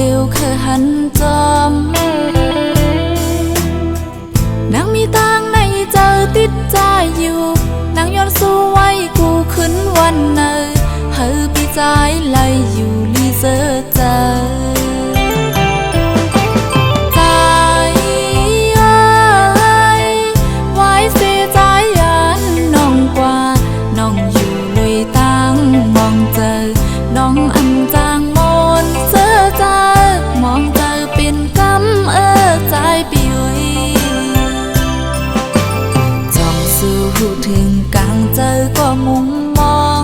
ร็วเคยหันจอมนางมีตังในเจอติดใจอยู่นางย้อนสู้ไว้กูขึ้นวันเนอเฮอปีใจไล่อยู่ลีเซอเจอน้องอันจางมนเสื้อใจมองเจอเป็นกำใจปิวจอมสู้ถึงกลางเจอก็มุมมอง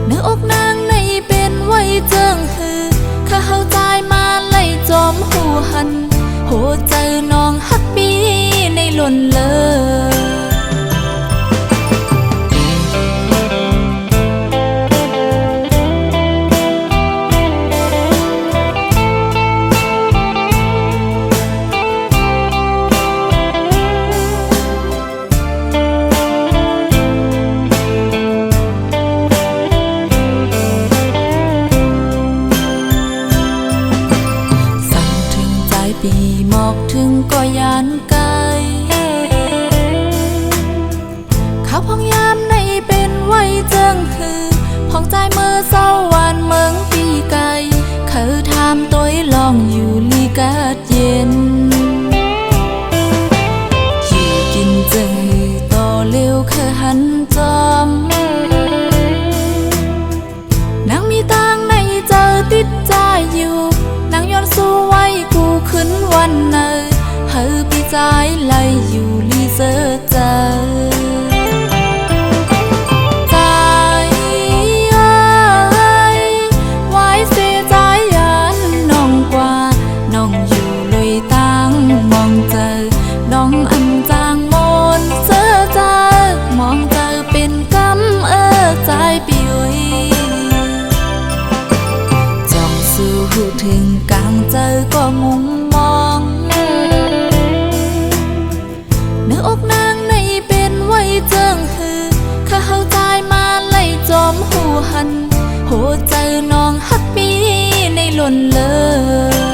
เนื้ออกนางในเป็นไว้เจิงฮือข้าเข้าใจมาไล่จอมหูหันโหเจอน้องฮักปีในหล่นเลยปีหมอกถึงก็ยานไกลข้าวพองยามในเป็นไว้เจิงฮือพองใจเมื่อเศร้าวันเมืองปีไก่เคยทำตัวลองอยู่ลีกาดเย็นอยู่กินเจิงฮือต่อเร็วเคยหันจอมนางมีตังในเจอติดใจอยู่นางย้อนสู้ไว้กูขึ้นวันเนอเฮอปีใจไล่อยู่ลีเซอเจอใจไว้เสียใจยันน้องกว่าน้องอยู่เลยตั้งมองเจอน้องอันจางมนเสื้อใจมองเจอเป็นกำใจปิวถึงกลางเจอก็มุมมองเนื้ออกนางในเป็นไว้เจิงฮือข้าเข้าใจมาไล่จอมหูหันโหเจอน้องฮักปีในหล่นเลย